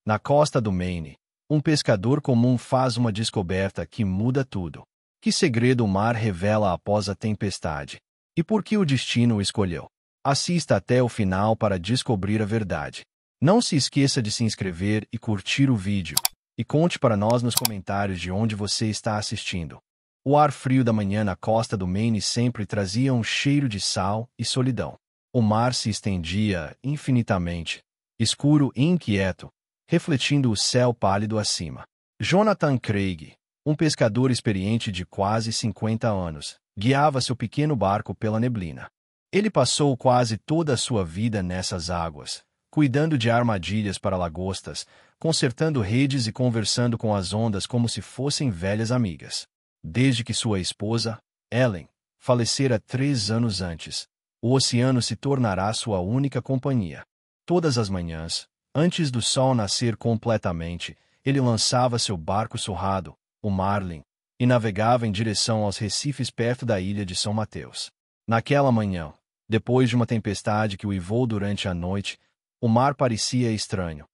Na costa do Maine, um pescador comum faz uma descoberta que muda tudo. Que segredo o mar revela após a tempestade? E por que o destino o escolheu? Assista até o final para descobrir a verdade. Não se esqueça de se inscrever e curtir o vídeo. E conte para nós nos comentários de onde você está assistindo. O ar frio da manhã na costa do Maine sempre trazia um cheiro de sal e solidão. O mar se estendia infinitamente, escuro e inquieto, refletindo o céu pálido acima. Jonathan Craig, um pescador experiente de quase 50 anos, guiava seu pequeno barco pela neblina. Ele passou quase toda a sua vida nessas águas, cuidando de armadilhas para lagostas, consertando redes e conversando com as ondas como se fossem velhas amigas. Desde que sua esposa, Ellen, falecera 3 anos antes, o oceano se tornará sua única companhia. Todas as manhãs, antes do sol nascer completamente, ele lançava seu barco surrado, o Marlin, e navegava em direção aos recifes perto da ilha de São Mateus. Naquela manhã, depois de uma tempestade que uivou durante a noite, o mar parecia estranho.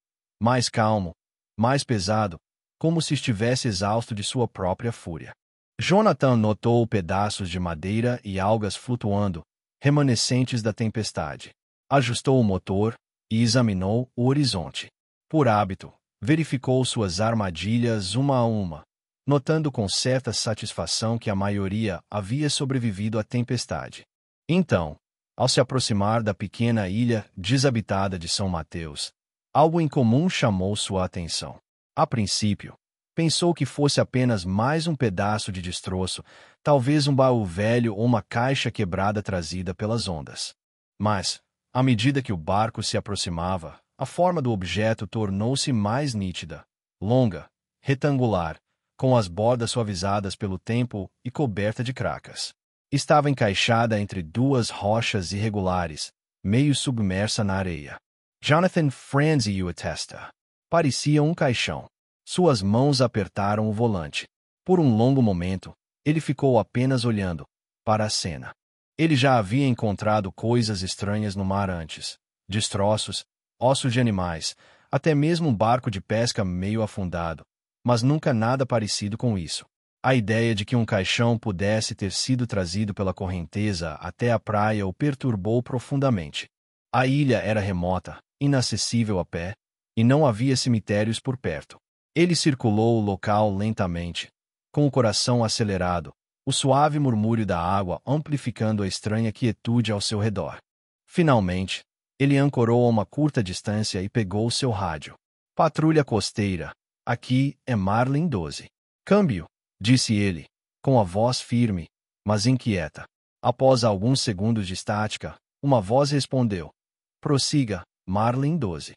Mais calmo, mais pesado, como se estivesse exausto de sua própria fúria. Jonathan notou pedaços de madeira e algas flutuando, remanescentes da tempestade. Ajustou o motor e examinou o horizonte. Por hábito, verificou suas armadilhas uma a uma, notando com certa satisfação que a maioria havia sobrevivido à tempestade. Então, ao se aproximar da pequena ilha desabitada de São Mateus, algo incomum chamou sua atenção. A princípio, pensou que fosse apenas mais um pedaço de destroço, talvez um baú velho ou uma caixa quebrada trazida pelas ondas. Mas, à medida que o barco se aproximava, a forma do objeto tornou-se mais nítida, longa, retangular, com as bordas suavizadas pelo tempo e coberta de cracas. Estava encaixada entre 2 rochas irregulares, meio submersa na areia. Jonathan franziu a testa. Parecia um caixão. Suas mãos apertaram o volante. Por um longo momento, ele ficou apenas olhando para a cena. Ele já havia encontrado coisas estranhas no mar antes. Destroços, ossos de animais, até mesmo um barco de pesca meio afundado, mas nunca nada parecido com isso. A ideia de que um caixão pudesse ter sido trazido pela correnteza até a praia o perturbou profundamente. A ilha era remota, inacessível a pé, e não havia cemitérios por perto. Ele circulou o local lentamente, com o coração acelerado, o suave murmúrio da água amplificando a estranha quietude ao seu redor. Finalmente, ele ancorou a uma curta distância e pegou seu rádio. Patrulha costeira, aqui é Marlin 12. Câmbio, disse ele, com a voz firme, mas inquieta. Após alguns segundos de estática, uma voz respondeu. Prossiga, Marlin 12.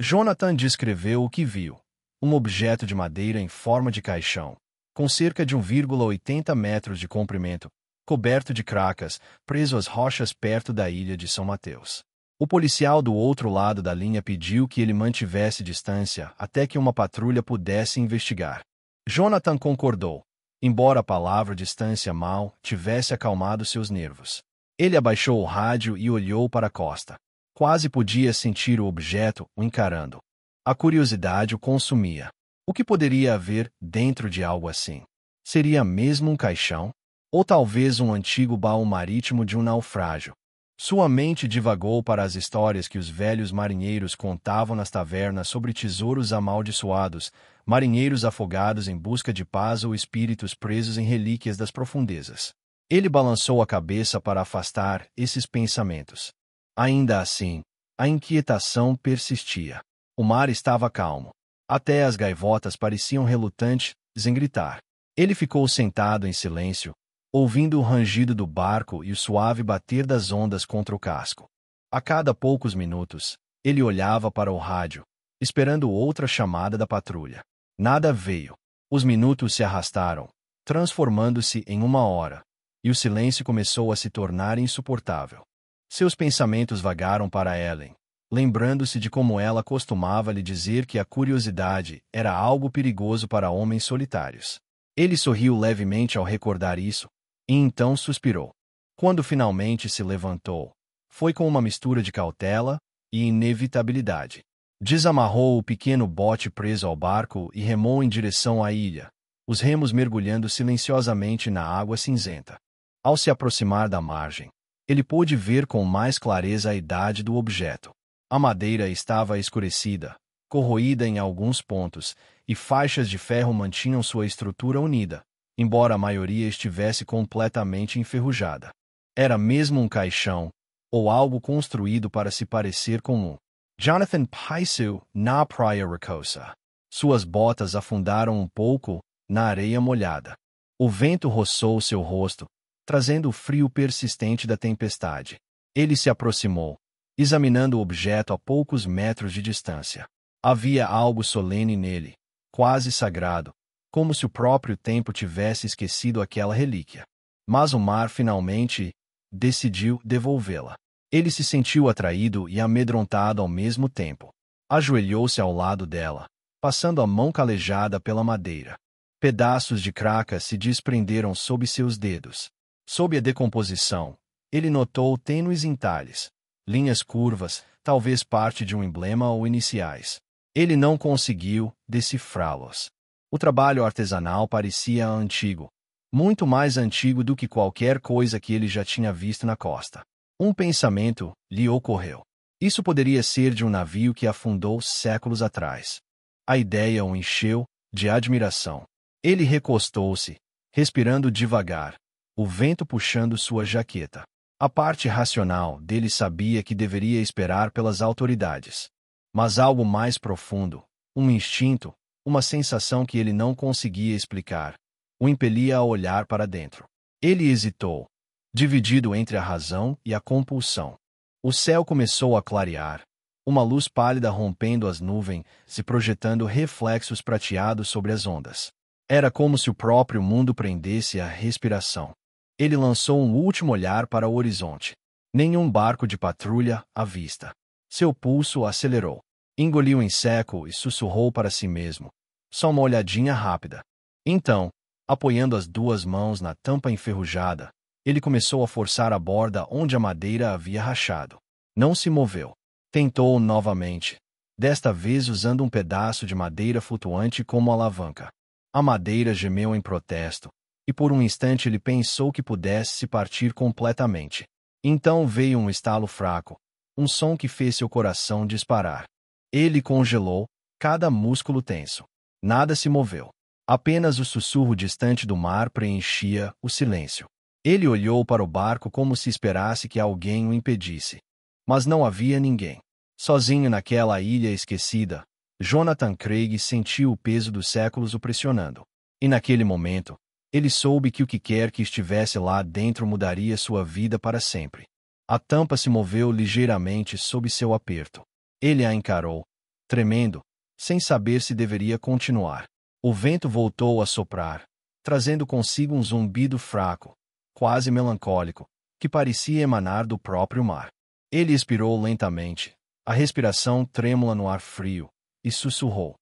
Jonathan descreveu o que viu. Um objeto de madeira em forma de caixão, com cerca de 1,80 metros de comprimento, coberto de cracas, preso às rochas perto da ilha de São Mateus. O policial do outro lado da linha pediu que ele mantivesse distância até que uma patrulha pudesse investigar. Jonathan concordou, embora a palavra distância mal tivesse acalmado seus nervos. Ele abaixou o rádio e olhou para a costa. Quase podia sentir o objeto o encarando. A curiosidade o consumia. O que poderia haver dentro de algo assim? Seria mesmo um caixão? Ou talvez um antigo baú marítimo de um naufrágio? Sua mente divagou para as histórias que os velhos marinheiros contavam nas tavernas sobre tesouros amaldiçoados, marinheiros afogados em busca de paz ou espíritos presos em relíquias das profundezas. Ele balançou a cabeça para afastar esses pensamentos. Ainda assim, a inquietação persistia. O mar estava calmo. Até as gaivotas pareciam relutantes em gritar. Ele ficou sentado em silêncio, ouvindo o rangido do barco e o suave bater das ondas contra o casco. A cada poucos minutos, ele olhava para o rádio, esperando outra chamada da patrulha. Nada veio. Os minutos se arrastaram, transformando-se em 1 hora, e o silêncio começou a se tornar insuportável. Seus pensamentos vagaram para Ellen, lembrando-se de como ela costumava lhe dizer que a curiosidade era algo perigoso para homens solitários. Ele sorriu levemente ao recordar isso, e então suspirou. Quando finalmente se levantou, foi com uma mistura de cautela e inevitabilidade. Desamarrou o pequeno bote preso ao barco e remou em direção à ilha, os remos mergulhando silenciosamente na água cinzenta. Ao se aproximar da margem, ele pôde ver com mais clareza a idade do objeto. A madeira estava escurecida, corroída em alguns pontos, e faixas de ferro mantinham sua estrutura unida, embora a maioria estivesse completamente enferrujada. Era mesmo um caixão, ou algo construído para se parecer com um. Jonathan pisou na praia rocosa. Suas botas afundaram um pouco na areia molhada. O vento roçou seu rosto, trazendo o frio persistente da tempestade. Ele se aproximou, examinando o objeto a poucos metros de distância. Havia algo solene nele, quase sagrado, como se o próprio tempo tivesse esquecido aquela relíquia. Mas o mar finalmente decidiu devolvê-la. Ele se sentiu atraído e amedrontado ao mesmo tempo. Ajoelhou-se ao lado dela, passando a mão calejada pela madeira. Pedaços de craca se desprenderam sob seus dedos. Sob a decomposição, ele notou tênues entalhes, linhas curvas, talvez parte de um emblema ou iniciais. Ele não conseguiu decifrá-los. O trabalho artesanal parecia antigo, muito mais antigo do que qualquer coisa que ele já tinha visto na costa. Um pensamento lhe ocorreu. Isso poderia ser de um navio que afundou séculos atrás. A ideia o encheu de admiração. Ele recostou-se, respirando devagar, o vento puxando sua jaqueta. A parte racional dele sabia que deveria esperar pelas autoridades. Mas algo mais profundo, um instinto, uma sensação que ele não conseguia explicar, o impelia a olhar para dentro. Ele hesitou, dividido entre a razão e a compulsão. O céu começou a clarear, uma luz pálida rompendo as nuvens, se projetando reflexos prateados sobre as ondas. Era como se o próprio mundo prendesse a respiração. Ele lançou um último olhar para o horizonte. Nenhum barco de patrulha à vista. Seu pulso acelerou. Engoliu em seco e sussurrou para si mesmo. Só uma olhadinha rápida. Então, apoiando as duas mãos na tampa enferrujada, ele começou a forçar a borda onde a madeira havia rachado. Não se moveu. Tentou novamente, desta vez usando um pedaço de madeira flutuante como alavanca. A madeira gemeu em protesto, e por um instante ele pensou que pudesse se partir completamente. Então veio um estalo fraco, um som que fez seu coração disparar. Ele congelou, cada músculo tenso. Nada se moveu. Apenas o sussurro distante do mar preenchia o silêncio. Ele olhou para o barco como se esperasse que alguém o impedisse. Mas não havia ninguém. Sozinho naquela ilha esquecida, Jonathan Craig sentiu o peso dos séculos o pressionando. E naquele momento, ele soube que o que quer que estivesse lá dentro mudaria sua vida para sempre. A tampa se moveu ligeiramente sob seu aperto. Ele a encarou, tremendo, sem saber se deveria continuar. O vento voltou a soprar, trazendo consigo um zumbido fraco, quase melancólico, que parecia emanar do próprio mar. Ele expirou lentamente, a respiração trêmula no ar frio, e sussurrou.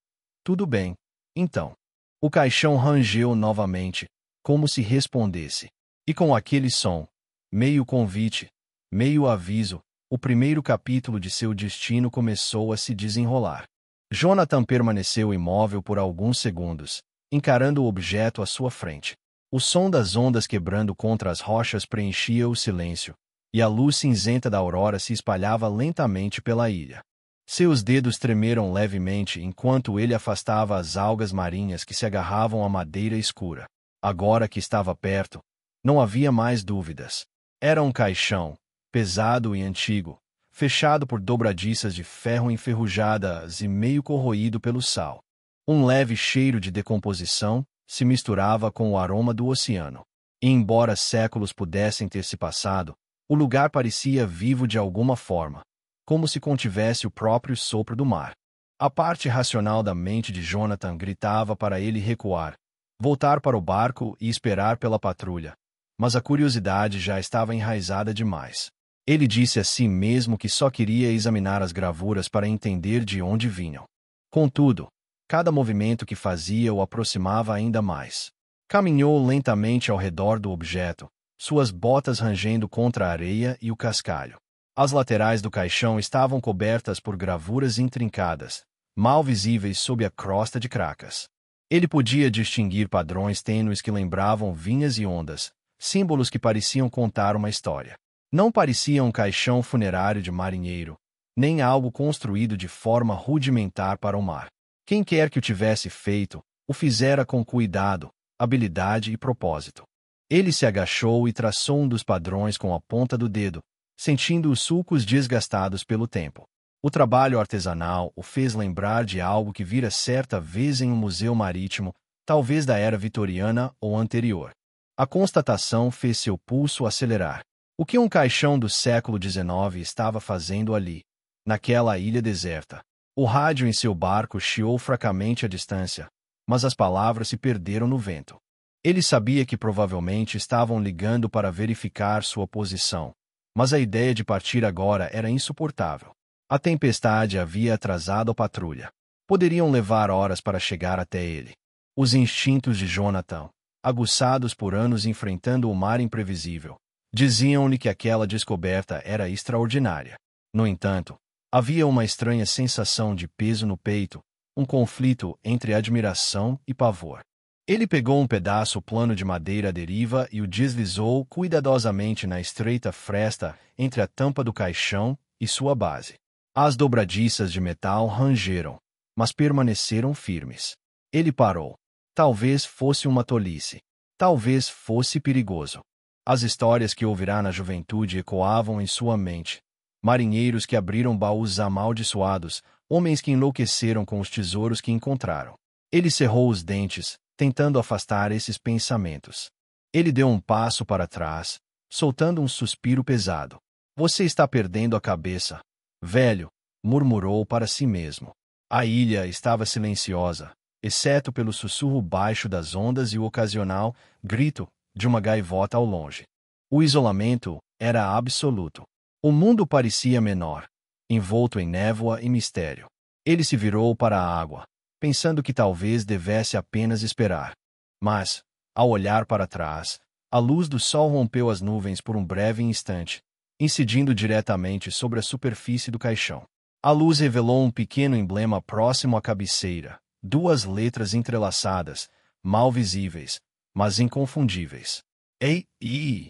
Tudo bem, então. O caixão rangeu novamente, como se respondesse. E com aquele som, meio convite, meio aviso, o primeiro capítulo de seu destino começou a se desenrolar. Jonathan permaneceu imóvel por alguns segundos, encarando o objeto à sua frente. O som das ondas quebrando contra as rochas preenchia o silêncio, e a luz cinzenta da aurora se espalhava lentamente pela ilha. Seus dedos tremeram levemente enquanto ele afastava as algas marinhas que se agarravam à madeira escura. Agora que estava perto, não havia mais dúvidas. Era um caixão, pesado e antigo, fechado por dobradiças de ferro enferrujadas e meio corroído pelo sal. Um leve cheiro de decomposição se misturava com o aroma do oceano. E embora séculos pudessem ter se passado, o lugar parecia vivo de alguma forma, como se contivesse o próprio sopro do mar. A parte racional da mente de Jonathan gritava para ele recuar, voltar para o barco e esperar pela patrulha. Mas a curiosidade já estava enraizada demais. Ele disse a si mesmo que só queria examinar as gravuras para entender de onde vinham. Contudo, cada movimento que fazia o aproximava ainda mais. Caminhou lentamente ao redor do objeto, suas botas rangendo contra a areia e o cascalho. As laterais do caixão estavam cobertas por gravuras intrincadas, mal visíveis sob a crosta de cracas. Ele podia distinguir padrões tênues que lembravam vinhas e ondas, símbolos que pareciam contar uma história. Não parecia um caixão funerário de marinheiro, nem algo construído de forma rudimentar para o mar. Quem quer que o tivesse feito, o fizera com cuidado, habilidade e propósito. Ele se agachou e traçou um dos padrões com a ponta do dedo, sentindo os sulcos desgastados pelo tempo. O trabalho artesanal o fez lembrar de algo que vira certa vez em um museu marítimo, talvez da era vitoriana ou anterior. A constatação fez seu pulso acelerar. O que um caixão do século XIX estava fazendo ali, naquela ilha deserta? O rádio em seu barco chiou fracamente à distância, mas as palavras se perderam no vento. Ele sabia que provavelmente estavam ligando para verificar sua posição, mas a ideia de partir agora era insuportável. A tempestade havia atrasado a patrulha. Poderiam levar horas para chegar até ele. Os instintos de Jonathan, aguçados por anos enfrentando o mar imprevisível, diziam-lhe que aquela descoberta era extraordinária. No entanto, havia uma estranha sensação de peso no peito, um conflito entre admiração e pavor. Ele pegou um pedaço plano de madeira à deriva e o deslizou cuidadosamente na estreita fresta entre a tampa do caixão e sua base. As dobradiças de metal rangeram, mas permaneceram firmes. Ele parou. Talvez fosse uma tolice. Talvez fosse perigoso. As histórias que ouvirá na juventude ecoavam em sua mente. Marinheiros que abriram baús amaldiçoados, homens que enlouqueceram com os tesouros que encontraram. Ele cerrou os dentes, tentando afastar esses pensamentos. Ele deu um passo para trás, soltando um suspiro pesado. Você está perdendo a cabeça, velho, murmurou para si mesmo. A ilha estava silenciosa, exceto pelo sussurro baixo das ondas e o ocasional grito de uma gaivota ao longe. O isolamento era absoluto. O mundo parecia menor, envolto em névoa e mistério. Ele se virou para a água, pensando que talvez devesse apenas esperar. Mas, ao olhar para trás, a luz do sol rompeu as nuvens por um breve instante, incidindo diretamente sobre a superfície do caixão. A luz revelou um pequeno emblema próximo à cabeceira, duas letras entrelaçadas, mal visíveis, mas inconfundíveis. Ei!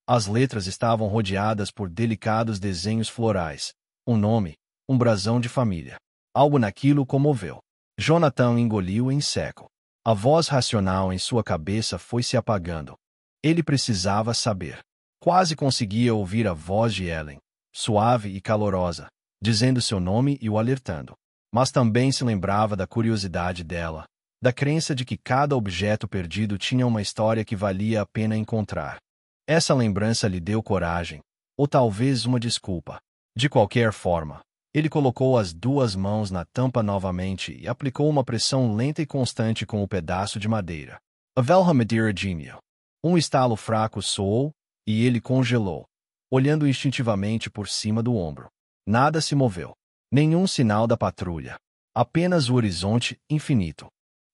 As letras estavam rodeadas por delicados desenhos florais, um nome, um brasão de família. Algo naquilo o comoveu. Jonathan engoliu em seco. A voz racional em sua cabeça foi se apagando. Ele precisava saber. Quase conseguia ouvir a voz de Ellen, suave e calorosa, dizendo seu nome e o alertando. Mas também se lembrava da curiosidade dela, da crença de que cada objeto perdido tinha uma história que valia a pena encontrar. Essa lembrança lhe deu coragem, ou talvez uma desculpa. De qualquer forma, ele colocou as duas mãos na tampa novamente e aplicou uma pressão lenta e constante com o pedaço de madeira. A velha madeira gemia. Um estalo fraco soou, e ele congelou, olhando instintivamente por cima do ombro. Nada se moveu. Nenhum sinal da patrulha. Apenas o horizonte infinito.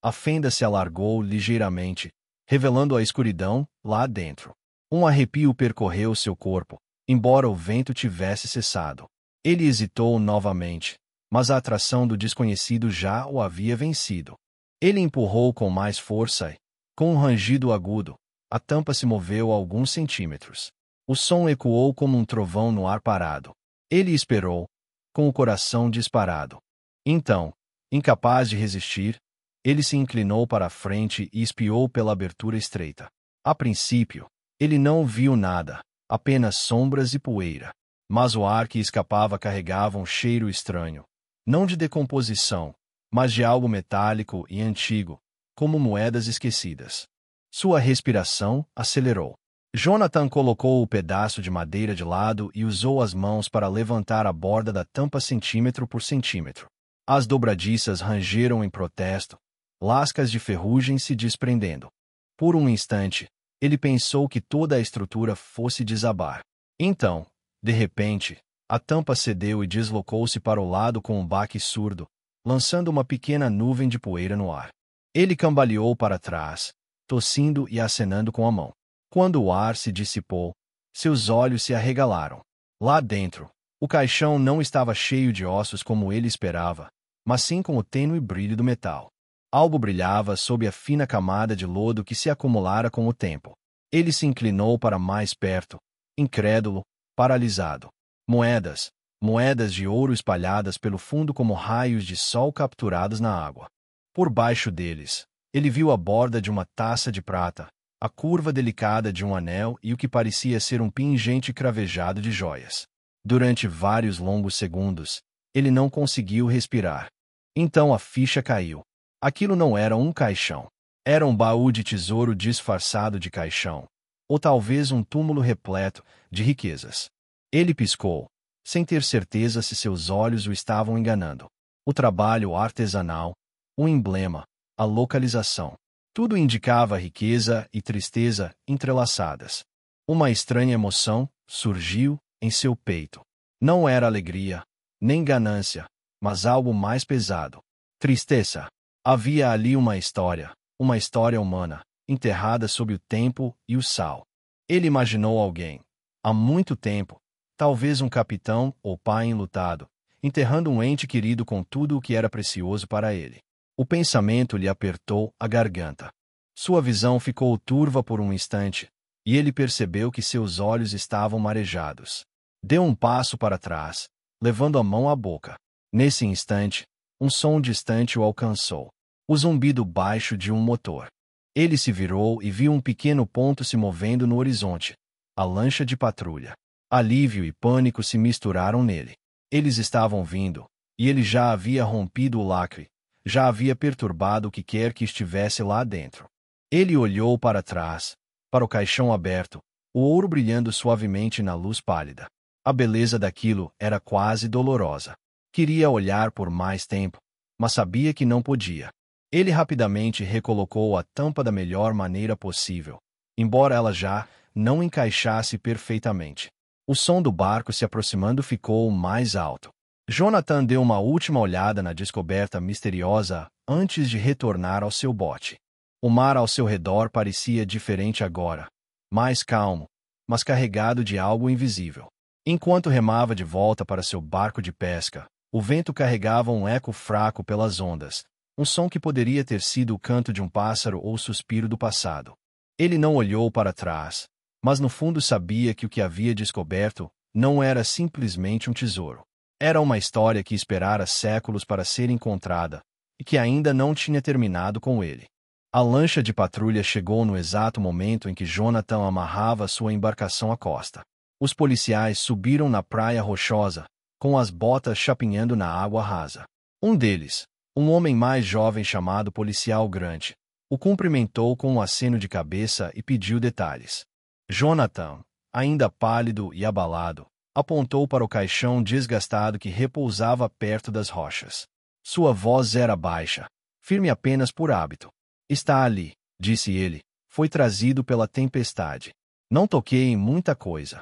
A fenda se alargou ligeiramente, revelando a escuridão lá dentro. Um arrepio percorreu seu corpo, embora o vento tivesse cessado. Ele hesitou novamente, mas a atração do desconhecido já o havia vencido. Ele empurrou com mais força e, com um rangido agudo, a tampa se moveu alguns centímetros. O som ecoou como um trovão no ar parado. Ele esperou, com o coração disparado. Então, incapaz de resistir, ele se inclinou para a frente e espiou pela abertura estreita. A princípio, ele não viu nada, apenas sombras e poeira. Mas o ar que escapava carregava um cheiro estranho, não de decomposição, mas de algo metálico e antigo, como moedas esquecidas. Sua respiração acelerou. Jonathan colocou o pedaço de madeira de lado e usou as mãos para levantar a borda da tampa centímetro por centímetro. As dobradiças rangeram em protesto, lascas de ferrugem se desprendendo. Por um instante, ele pensou que toda a estrutura fosse desabar. Então, de repente, a tampa cedeu e deslocou-se para o lado com um baque surdo, lançando uma pequena nuvem de poeira no ar. Ele cambaleou para trás, tossindo e acenando com a mão. Quando o ar se dissipou, seus olhos se arregalaram. Lá dentro, O caixão não estava cheio de ossos como ele esperava, mas sim com o tênue brilho do metal. Algo brilhava sob a fina camada de lodo que se acumulara com o tempo. Ele se inclinou para mais perto, incrédulo, paralisado. Moedas, moedas de ouro espalhadas pelo fundo como raios de sol capturados na água. Por baixo deles, ele viu a borda de uma taça de prata, a curva delicada de um anel e o que parecia ser um pingente cravejado de joias. Durante vários longos segundos, ele não conseguiu respirar. Então a ficha caiu. Aquilo não era um caixão. Era um baú de tesouro disfarçado de caixão. Ou talvez um túmulo repleto de riquezas. Ele piscou, sem ter certeza se seus olhos o estavam enganando. O trabalho artesanal, o emblema, a localização. Tudo indicava riqueza e tristeza entrelaçadas. Uma estranha emoção surgiu em seu peito. Não era alegria, nem ganância, mas algo mais pesado. Tristeza. Havia ali uma história humana, enterrada sob o tempo e o sal. Ele imaginou alguém, há muito tempo, talvez um capitão ou pai enlutado, enterrando um ente querido com tudo o que era precioso para ele. O pensamento lhe apertou a garganta. Sua visão ficou turva por um instante, e ele percebeu que seus olhos estavam marejados. Deu um passo para trás, levando a mão à boca. Nesse instante, um som distante o alcançou. O zumbido baixo de um motor. Ele se virou e viu um pequeno ponto se movendo no horizonte. A lancha de patrulha. Alívio e pânico se misturaram nele. Eles estavam vindo, e ele já havia rompido o lacre, já havia perturbado o que quer que estivesse lá dentro. Ele olhou para trás, para o caixão aberto, o ouro brilhando suavemente na luz pálida. A beleza daquilo era quase dolorosa. Queria olhar por mais tempo, mas sabia que não podia. Ele rapidamente recolocou a tampa da melhor maneira possível, embora ela já não encaixasse perfeitamente. O som do barco se aproximando ficou mais alto. Jonathan deu uma última olhada na descoberta misteriosa antes de retornar ao seu bote. O mar ao seu redor parecia diferente agora, mais calmo, mas carregado de algo invisível. Enquanto remava de volta para seu barco de pesca, o vento carregava um eco fraco pelas ondas, um som que poderia ter sido o canto de um pássaro ou o suspiro do passado. Ele não olhou para trás, mas no fundo sabia que o que havia descoberto não era simplesmente um tesouro. Era uma história que esperara séculos para ser encontrada, e que ainda não tinha terminado com ele. A lancha de patrulha chegou no exato momento em que Jonathan amarrava sua embarcação à costa. Os policiais subiram na praia rochosa, com as botas chapinhando na água rasa. Um deles, um homem mais jovem chamado Policial Grant, o cumprimentou com um aceno de cabeça e pediu detalhes. Jonathan, ainda pálido e abalado, apontou para o caixão desgastado que repousava perto das rochas. Sua voz era baixa, firme apenas por hábito. Está ali, disse ele, foi trazido pela tempestade. Não toquei em muita coisa.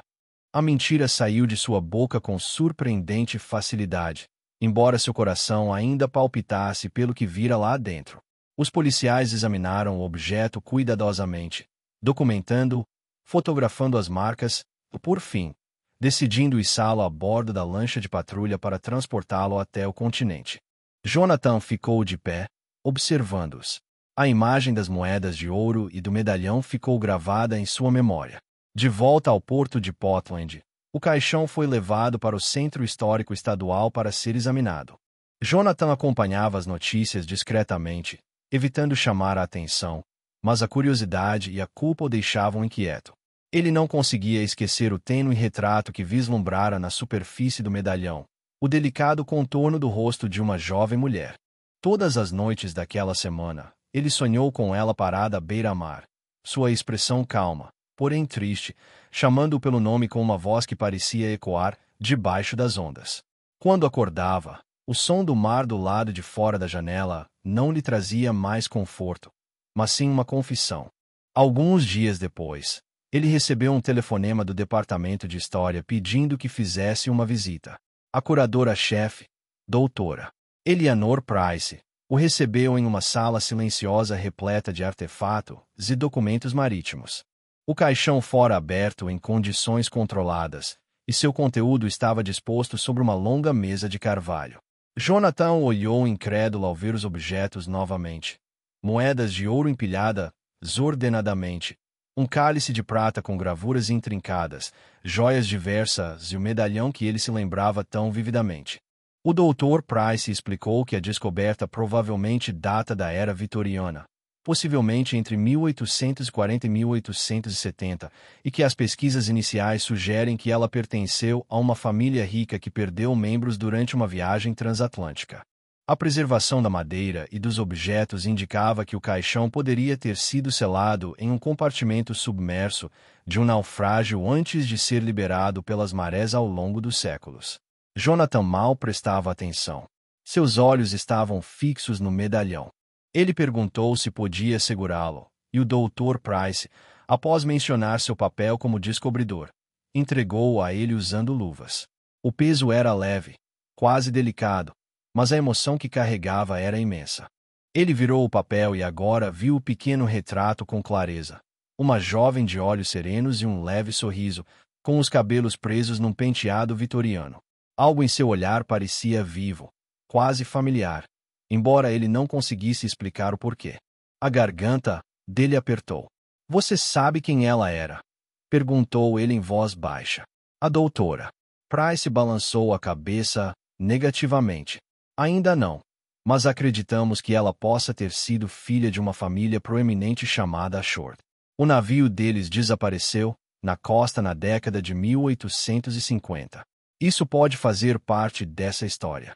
A mentira saiu de sua boca com surpreendente facilidade, embora seu coração ainda palpitasse pelo que vira lá dentro. Os policiais examinaram o objeto cuidadosamente, documentando-o, fotografando as marcas, e, por fim, decidindo içá-lo a bordo da lancha de patrulha para transportá-lo até o continente. Jonathan ficou de pé, observando-os. A imagem das moedas de ouro e do medalhão ficou gravada em sua memória. De volta ao porto de Portland, o caixão foi levado para o Centro Histórico Estadual para ser examinado. Jonathan acompanhava as notícias discretamente, evitando chamar a atenção, mas a curiosidade e a culpa o deixavam inquieto. Ele não conseguia esquecer o tênue retrato que vislumbrara na superfície do medalhão, o delicado contorno do rosto de uma jovem mulher. Todas as noites daquela semana, ele sonhou com ela parada à beira-mar, sua expressão calma, porém triste, chamando-o pelo nome com uma voz que parecia ecoar debaixo das ondas. Quando acordava, o som do mar do lado de fora da janela não lhe trazia mais conforto, mas sim uma confissão. Alguns dias depois, ele recebeu um telefonema do Departamento de História pedindo que fizesse uma visita. A curadora-chefe, doutora Eleanor Price, o recebeu em uma sala silenciosa repleta de artefatos e documentos marítimos. O caixão fora aberto em condições controladas, e seu conteúdo estava disposto sobre uma longa mesa de carvalho. Jonathan olhou incrédulo ao ver os objetos novamente. Moedas de ouro empilhadas desordenadamente, um cálice de prata com gravuras intrincadas, joias diversas e o medalhão que ele se lembrava tão vividamente. O Dr. Price explicou que a descoberta provavelmente data da era vitoriana, possivelmente entre 1840 e 1870, e que as pesquisas iniciais sugerem que ela pertenceu a uma família rica que perdeu membros durante uma viagem transatlântica. A preservação da madeira e dos objetos indicava que o caixão poderia ter sido selado em um compartimento submerso de um naufrágio antes de ser liberado pelas marés ao longo dos séculos. Jonathan mal prestava atenção. Seus olhos estavam fixos no medalhão. Ele perguntou se podia segurá-lo, e o Dr. Price, após mencionar seu papel como descobridor, entregou-o a ele usando luvas. O peso era leve, quase delicado, mas a emoção que carregava era imensa. Ele virou o papel e agora viu o pequeno retrato com clareza. Uma jovem de olhos serenos e um leve sorriso, com os cabelos presos num penteado vitoriano. Algo em seu olhar parecia vivo, quase familiar, embora ele não conseguisse explicar o porquê. A garganta dele apertou. "Você sabe quem ela era?" perguntou ele em voz baixa. A doutora. Price balançou a cabeça negativamente. "Ainda não, mas acreditamos que ela possa ter sido filha de uma família proeminente chamada Ashford. O navio deles desapareceu na costa na década de 1850. Isso pode fazer parte dessa história."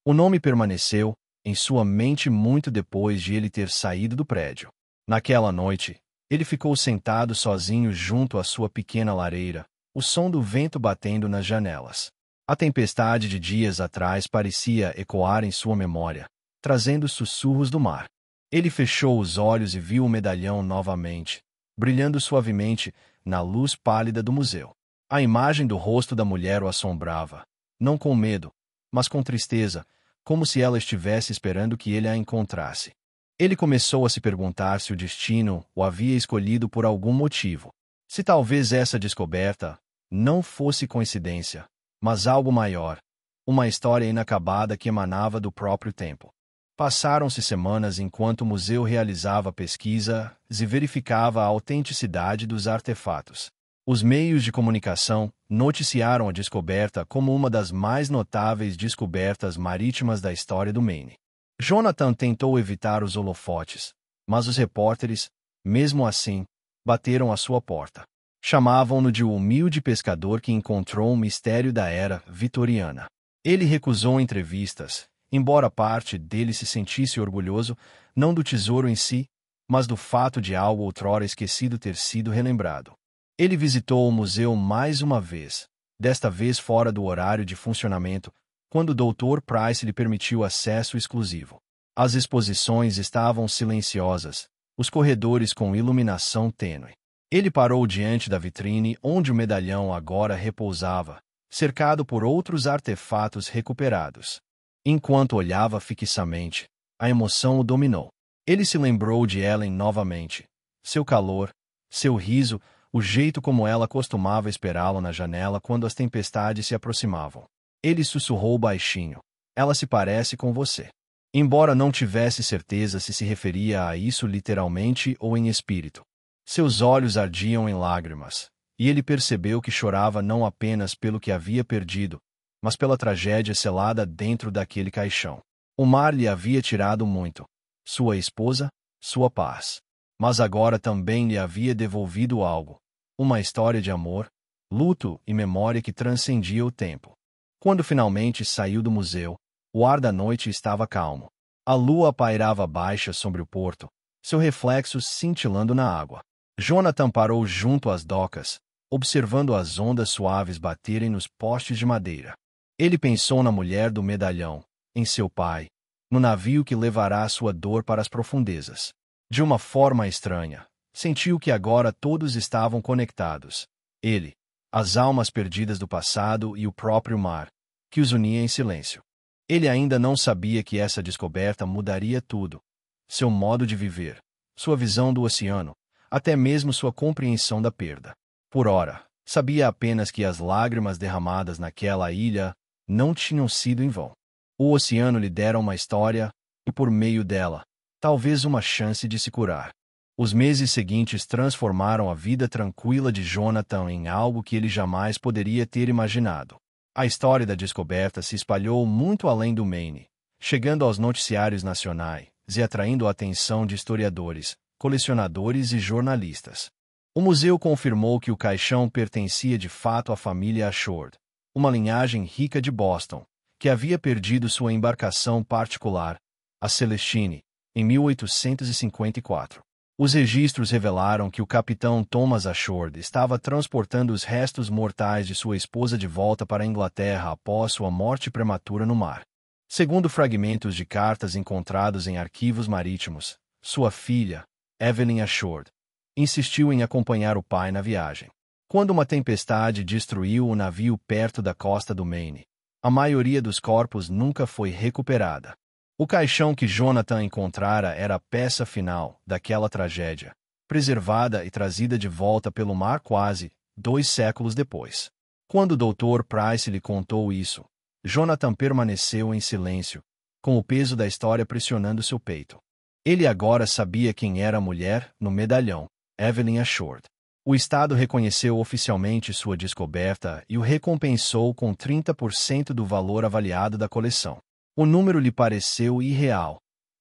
O nome permaneceu em sua mente muito depois de ele ter saído do prédio. Naquela noite, ele ficou sentado sozinho junto à sua pequena lareira, o som do vento batendo nas janelas. A tempestade de dias atrás parecia ecoar em sua memória, trazendo sussurros do mar. Ele fechou os olhos e viu o medalhão novamente, brilhando suavemente na luz pálida do museu. A imagem do rosto da mulher o assombrava, não com medo, mas com tristeza, como se ela estivesse esperando que ele a encontrasse. Ele começou a se perguntar se o destino o havia escolhido por algum motivo. Se talvez essa descoberta não fosse coincidência, mas algo maior, uma história inacabada que emanava do próprio tempo. Passaram-se semanas enquanto o museu realizava pesquisas e verificava a autenticidade dos artefatos. Os meios de comunicação noticiaram a descoberta como uma das mais notáveis descobertas marítimas da história do Maine. Jonathan tentou evitar os holofotes, mas os repórteres, mesmo assim, bateram à sua porta. Chamavam-no de o humilde pescador que encontrou o mistério da era vitoriana. Ele recusou entrevistas, embora parte dele se sentisse orgulhoso, não do tesouro em si, mas do fato de algo outrora esquecido ter sido relembrado. Ele visitou o museu mais uma vez, desta vez fora do horário de funcionamento, quando o Dr. Price lhe permitiu acesso exclusivo. As exposições estavam silenciosas, os corredores com iluminação tênue. Ele parou diante da vitrine onde o medalhão agora repousava, cercado por outros artefatos recuperados. Enquanto olhava fixamente, a emoção o dominou. Ele se lembrou de Ellen novamente. Seu calor, seu riso, o jeito como ela costumava esperá-lo na janela quando as tempestades se aproximavam. Ele sussurrou baixinho. "Ela se parece com você." Embora não tivesse certeza se referia a isso literalmente ou em espírito. Seus olhos ardiam em lágrimas, e ele percebeu que chorava não apenas pelo que havia perdido, mas pela tragédia selada dentro daquele caixão. O mar lhe havia tirado muito. Sua esposa, sua paz. Mas agora também lhe havia devolvido algo. Uma história de amor, luto e memória que transcendia o tempo. Quando finalmente saiu do museu, o ar da noite estava calmo. A lua pairava baixa sobre o porto, seu reflexo cintilando na água. Jonathan parou junto às docas, observando as ondas suaves baterem nos postes de madeira. Ele pensou na mulher do medalhão, em seu pai, no navio que levará sua dor para as profundezas. De uma forma estranha, sentiu que agora todos estavam conectados. Ele, as almas perdidas do passado e o próprio mar, que os unia em silêncio. Ele ainda não sabia que essa descoberta mudaria tudo. Seu modo de viver, sua visão do oceano, até mesmo sua compreensão da perda. Por ora, Sabia apenas que as lágrimas derramadas naquela ilha não tinham sido em vão. O oceano lhe dera uma história, e por meio dela, talvez uma chance de se curar. Os meses seguintes transformaram a vida tranquila de Jonathan em algo que ele jamais poderia ter imaginado. A história da descoberta se espalhou muito além do Maine, chegando aos noticiários nacionais e atraindo a atenção de historiadores, colecionadores e jornalistas. O museu confirmou que o caixão pertencia de fato à família Ashford, uma linhagem rica de Boston, que havia perdido sua embarcação particular, a Celestine, em 1854. Os registros revelaram que o capitão Thomas Ashford estava transportando os restos mortais de sua esposa de volta para a Inglaterra após sua morte prematura no mar. Segundo fragmentos de cartas encontrados em arquivos marítimos, sua filha, Evelyn Ashford, insistiu em acompanhar o pai na viagem. Quando uma tempestade destruiu o navio perto da costa do Maine, a maioria dos corpos nunca foi recuperada. O caixão que Jonathan encontrara era a peça final daquela tragédia, preservada e trazida de volta pelo mar quase 2 séculos depois. Quando o Dr. Price lhe contou isso, Jonathan permaneceu em silêncio, com o peso da história pressionando seu peito. Ele agora sabia quem era a mulher no medalhão, Evelyn Ashford. O Estado reconheceu oficialmente sua descoberta e o recompensou com 30% do valor avaliado da coleção. O número lhe pareceu irreal.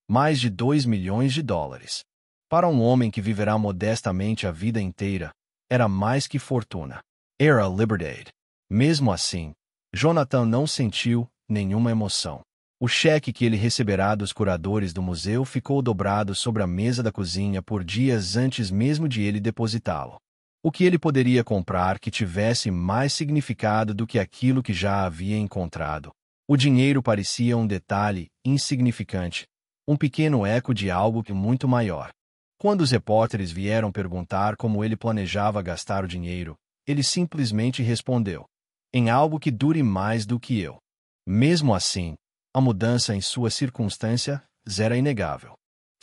Mais de 2 milhões de dólares. Para um homem que viverá modestamente a vida inteira, era mais que fortuna. Era liberdade. Mesmo assim, Jonathan não sentiu nenhuma emoção. O cheque que ele receberá dos curadores do museu ficou dobrado sobre a mesa da cozinha por dias antes mesmo de ele depositá-lo. O que ele poderia comprar que tivesse mais significado do que aquilo que já havia encontrado? O dinheiro parecia um detalhe insignificante, um pequeno eco de algo muito maior. Quando os repórteres vieram perguntar como ele planejava gastar o dinheiro, ele simplesmente respondeu: em algo que dure mais do que eu. Mesmo assim, a mudança em sua circunstância era inegável.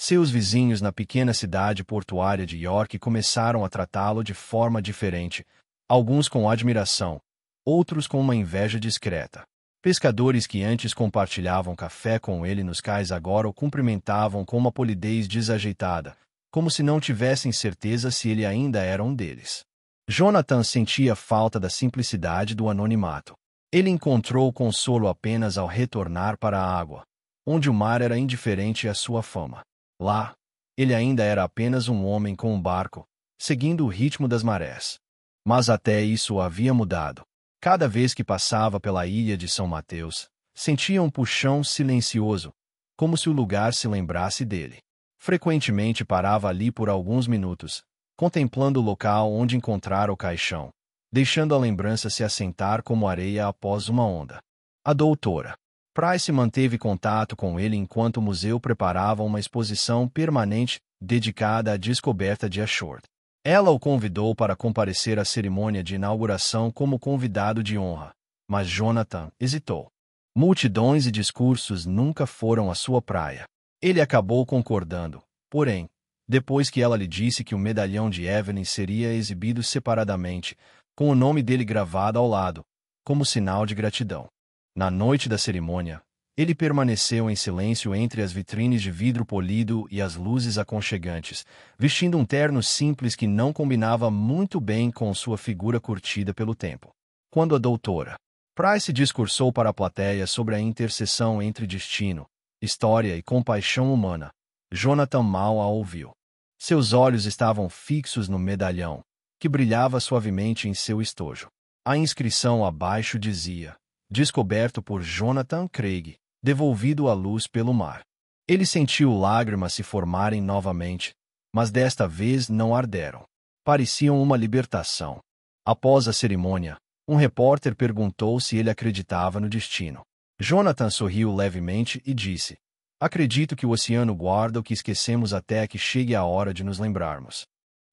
Seus vizinhos na pequena cidade portuária de York começaram a tratá-lo de forma diferente, alguns com admiração, outros com uma inveja discreta. Pescadores que antes compartilhavam café com ele nos cais agora o cumprimentavam com uma polidez desajeitada, como se não tivessem certeza se ele ainda era um deles. Jonathan sentia falta da simplicidade do anonimato. Ele encontrou consolo apenas ao retornar para a água, onde o mar era indiferente à sua fama. Lá, ele ainda era apenas um homem com um barco, seguindo o ritmo das marés. Mas até isso havia mudado. Cada vez que passava pela ilha de São Mateus, sentia um puxão silencioso, como se o lugar se lembrasse dele. Frequentemente parava ali por alguns minutos, contemplando o local onde encontrara o caixão, deixando a lembrança se assentar como areia após uma onda. A doutora Price manteve contato com ele enquanto o museu preparava uma exposição permanente dedicada à descoberta de Ashford. Ela o convidou para comparecer à cerimônia de inauguração como convidado de honra, mas Jonathan hesitou. Multidões e discursos nunca foram a sua praia. Ele acabou concordando, porém, depois que ela lhe disse que o medalhão de Evelyn seria exibido separadamente, com o nome dele gravado ao lado, como sinal de gratidão. Na noite da cerimônia, ele permaneceu em silêncio entre as vitrines de vidro polido e as luzes aconchegantes, vestindo um terno simples que não combinava muito bem com sua figura curtida pelo tempo. Quando a doutora Price discursou para a plateia sobre a interseção entre destino, história e compaixão humana, Jonathan mal a ouviu. Seus olhos estavam fixos no medalhão, que brilhava suavemente em seu estojo. A inscrição abaixo dizia: descoberto por Jonathan Craig, devolvido à luz pelo mar. Ele sentiu lágrimas se formarem novamente, mas desta vez não arderam. Pareciam uma libertação. Após a cerimônia, um repórter perguntou se ele acreditava no destino. Jonathan sorriu levemente e disse: acredito que o oceano guarda o que esquecemos até que chegue a hora de nos lembrarmos.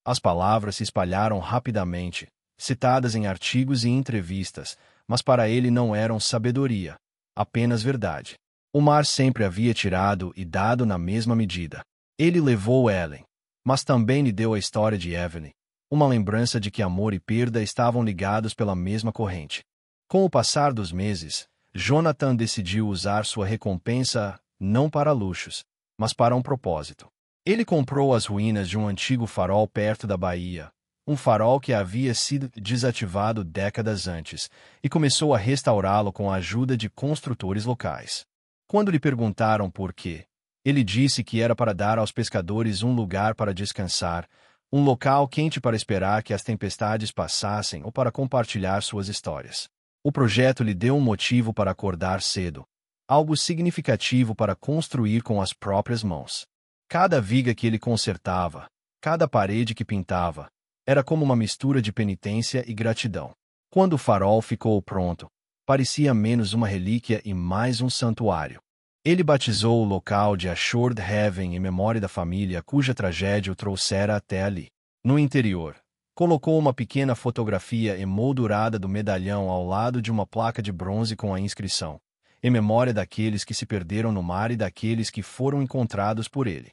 As palavras se espalharam rapidamente, citadas em artigos e entrevistas, mas para ele não eram sabedoria, apenas verdade. O mar sempre havia tirado e dado na mesma medida. Ele levou Ellen, mas também lhe deu a história de Evelyn, uma lembrança de que amor e perda estavam ligados pela mesma corrente. Com o passar dos meses, Jonathan decidiu usar sua recompensa não para luxos, mas para um propósito. Ele comprou as ruínas de um antigo farol perto da baía, um farol que havia sido desativado décadas antes, e começou a restaurá-lo com a ajuda de construtores locais. Quando lhe perguntaram por quê, ele disse que era para dar aos pescadores um lugar para descansar, um local quente para esperar que as tempestades passassem ou para compartilhar suas histórias. O projeto lhe deu um motivo para acordar cedo, algo significativo para construir com as próprias mãos. Cada viga que ele consertava, cada parede que pintava, era como uma mistura de penitência e gratidão. Quando o farol ficou pronto, parecia menos uma relíquia e mais um santuário. Ele batizou o local de Assured Heaven em memória da família cuja tragédia o trouxera até ali. No interior, colocou uma pequena fotografia emoldurada do medalhão ao lado de uma placa de bronze com a inscrição: em memória daqueles que se perderam no mar e daqueles que foram encontrados por ele.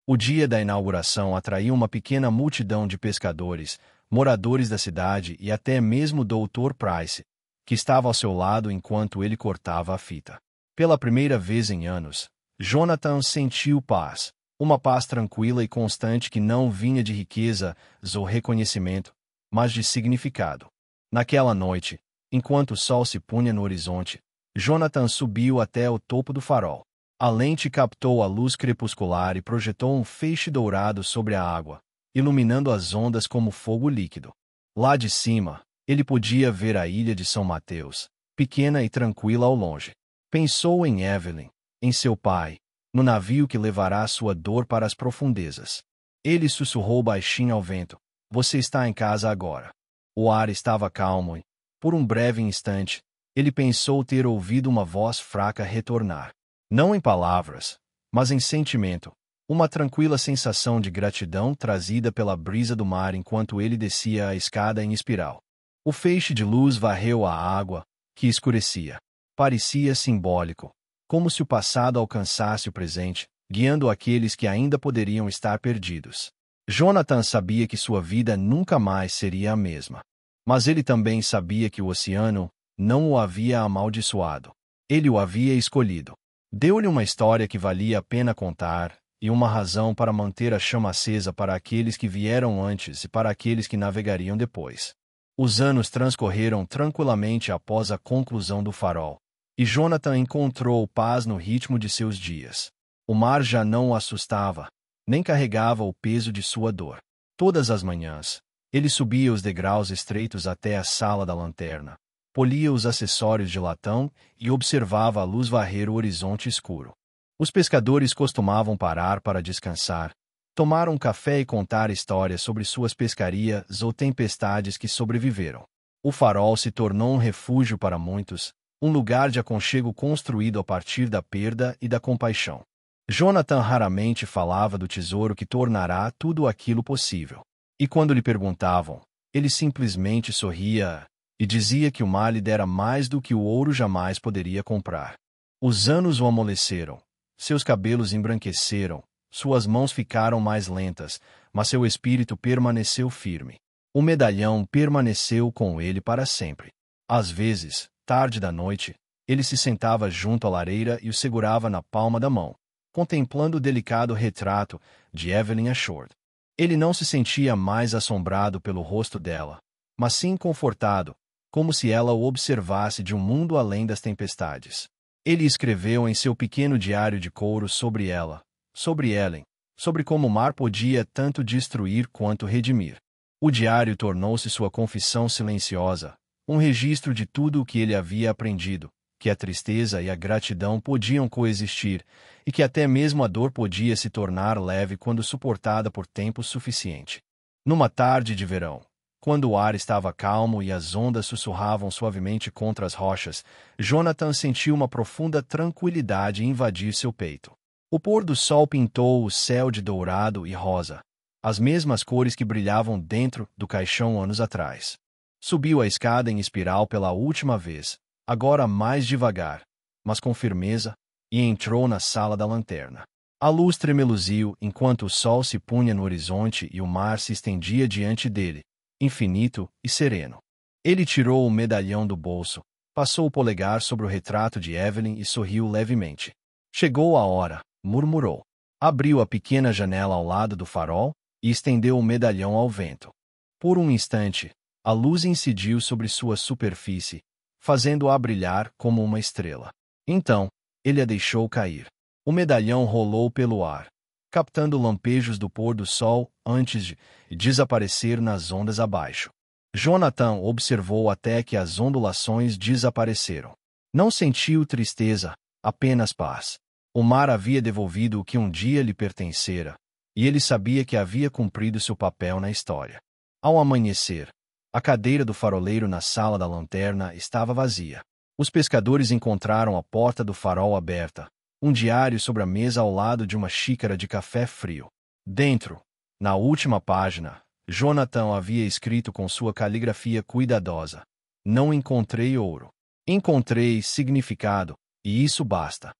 O dia da inauguração atraiu uma pequena multidão de pescadores, moradores da cidade e até mesmo o Dr. Price, que estava ao seu lado enquanto ele cortava a fita. Pela primeira vez em anos, Jonathan sentiu paz, uma paz tranquila e constante que não vinha de riqueza ou reconhecimento, mas de significado. Naquela noite, enquanto o sol se punha no horizonte, Jonathan subiu até o topo do farol. A lente captou a luz crepuscular e projetou um feixe dourado sobre a água, iluminando as ondas como fogo líquido. Lá de cima, ele podia ver a ilha de São Mateus, pequena e tranquila ao longe. Pensou em Evelyn, em seu pai, no navio que levará sua dor para as profundezas. Ele sussurrou baixinho ao vento: "Você está em casa agora." O ar estava calmo e, por um breve instante, ele pensou ter ouvido uma voz fraca retornar. Não em palavras, mas em sentimento, uma tranquila sensação de gratidão trazida pela brisa do mar enquanto ele descia a escada em espiral. O feixe de luz varreu a água, que escurecia. Parecia simbólico, como se o passado alcançasse o presente, guiando aqueles que ainda poderiam estar perdidos. Jonathan sabia que sua vida nunca mais seria a mesma. Mas ele também sabia que o oceano não o havia amaldiçoado. Ele o havia escolhido. Deu-lhe uma história que valia a pena contar, e uma razão para manter a chama acesa para aqueles que vieram antes e para aqueles que navegariam depois. Os anos transcorreram tranquilamente após a conclusão do farol, e Jonathan encontrou paz no ritmo de seus dias. O mar já não o assustava, nem carregava o peso de sua dor. Todas as manhãs, ele subia os degraus estreitos até a sala da lanterna, polia os acessórios de latão e observava a luz varrer o horizonte escuro. Os pescadores costumavam parar para descansar, tomar um café e contar histórias sobre suas pescarias ou tempestades que sobreviveram. O farol se tornou um refúgio para muitos, um lugar de aconchego construído a partir da perda e da compaixão. Jonathan raramente falava do tesouro que tornará tudo aquilo possível. E quando lhe perguntavam, ele simplesmente sorria e dizia que o mar lhe dera mais do que o ouro jamais poderia comprar. Os anos o amoleceram, seus cabelos embranqueceram, suas mãos ficaram mais lentas, mas seu espírito permaneceu firme. O medalhão permaneceu com ele para sempre. Às vezes, tarde da noite, ele se sentava junto à lareira e o segurava na palma da mão, contemplando o delicado retrato de Evelyn Assured. Ele não se sentia mais assombrado pelo rosto dela, mas sim confortado, como se ela o observasse de um mundo além das tempestades. Ele escreveu em seu pequeno diário de couro sobre ela, sobre Ellen, sobre como o mar podia tanto destruir quanto redimir. O diário tornou-se sua confissão silenciosa, um registro de tudo o que ele havia aprendido, que a tristeza e a gratidão podiam coexistir, e que até mesmo a dor podia se tornar leve quando suportada por tempo suficiente. Numa tarde de verão, quando o ar estava calmo e as ondas sussurravam suavemente contra as rochas, Jonathan sentiu uma profunda tranquilidade invadir seu peito. O pôr do sol pintou o céu de dourado e rosa, as mesmas cores que brilhavam dentro do caixão anos atrás. Subiu a escada em espiral pela última vez, agora mais devagar, mas com firmeza, e entrou na sala da lanterna. A luz tremeluziu enquanto o sol se punha no horizonte e o mar se estendia diante dele, infinito e sereno. Ele tirou o medalhão do bolso, passou o polegar sobre o retrato de Evelyn e sorriu levemente. Chegou a hora, murmurou. Abriu a pequena janela ao lado do farol e estendeu o medalhão ao vento. Por um instante, a luz incidiu sobre sua superfície, fazendo-a brilhar como uma estrela. Então, ele a deixou cair. O medalhão rolou pelo ar, captando lampejos do pôr do sol antes de desaparecer nas ondas abaixo. Jonathan observou até que as ondulações desapareceram. Não sentiu tristeza, apenas paz. O mar havia devolvido o que um dia lhe pertencera, e ele sabia que havia cumprido seu papel na história. Ao amanhecer, a cadeira do faroleiro na sala da lanterna estava vazia. Os pescadores encontraram a porta do farol aberta, um diário sobre a mesa ao lado de uma xícara de café frio. Dentro, na última página, Jonathan havia escrito com sua caligrafia cuidadosa: "Não encontrei ouro. Encontrei significado, e isso basta."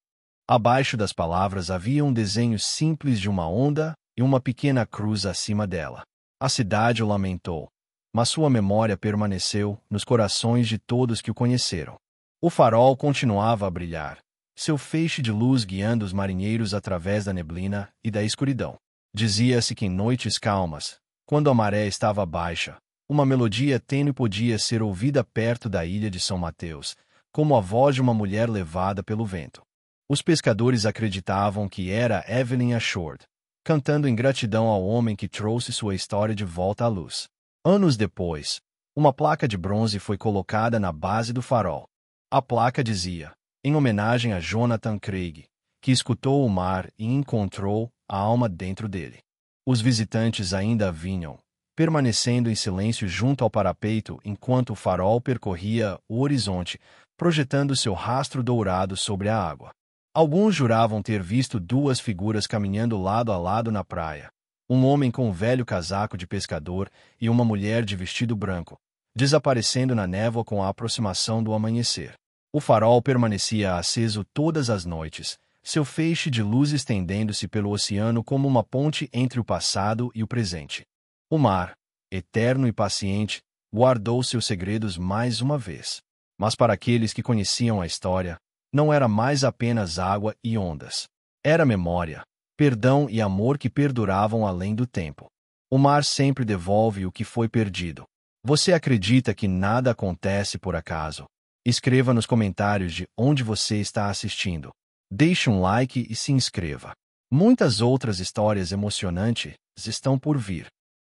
Abaixo das palavras havia um desenho simples de uma onda e uma pequena cruz acima dela. A cidade o lamentou, mas sua memória permaneceu nos corações de todos que o conheceram. O farol continuava a brilhar, seu feixe de luz guiando os marinheiros através da neblina e da escuridão. Dizia-se que em noites calmas, quando a maré estava baixa, uma melodia tênue podia ser ouvida perto da ilha de São Mateus, como a voz de uma mulher levada pelo vento. Os pescadores acreditavam que era Evelyn Ashford, cantando em gratidão ao homem que trouxe sua história de volta à luz. Anos depois, uma placa de bronze foi colocada na base do farol. A placa dizia, em homenagem a Jonathan Craig, que escutou o mar e encontrou a alma dentro dele. Os visitantes ainda vinham, permanecendo em silêncio junto ao parapeito enquanto o farol percorria o horizonte, projetando seu rastro dourado sobre a água. Alguns juravam ter visto duas figuras caminhando lado a lado na praia, um homem com um velho casaco de pescador e uma mulher de vestido branco, desaparecendo na névoa com a aproximação do amanhecer. O farol permanecia aceso todas as noites, seu feixe de luz estendendo-se pelo oceano como uma ponte entre o passado e o presente. O mar, eterno e paciente, guardou seus segredos mais uma vez. Mas para aqueles que conheciam a história, não era mais apenas água e ondas. Era memória, perdão e amor que perduravam além do tempo. O mar sempre devolve o que foi perdido. Você acredita que nada acontece por acaso? Escreva nos comentários de onde você está assistindo. Deixe um like e se inscreva. Muitas outras histórias emocionantes estão por vir.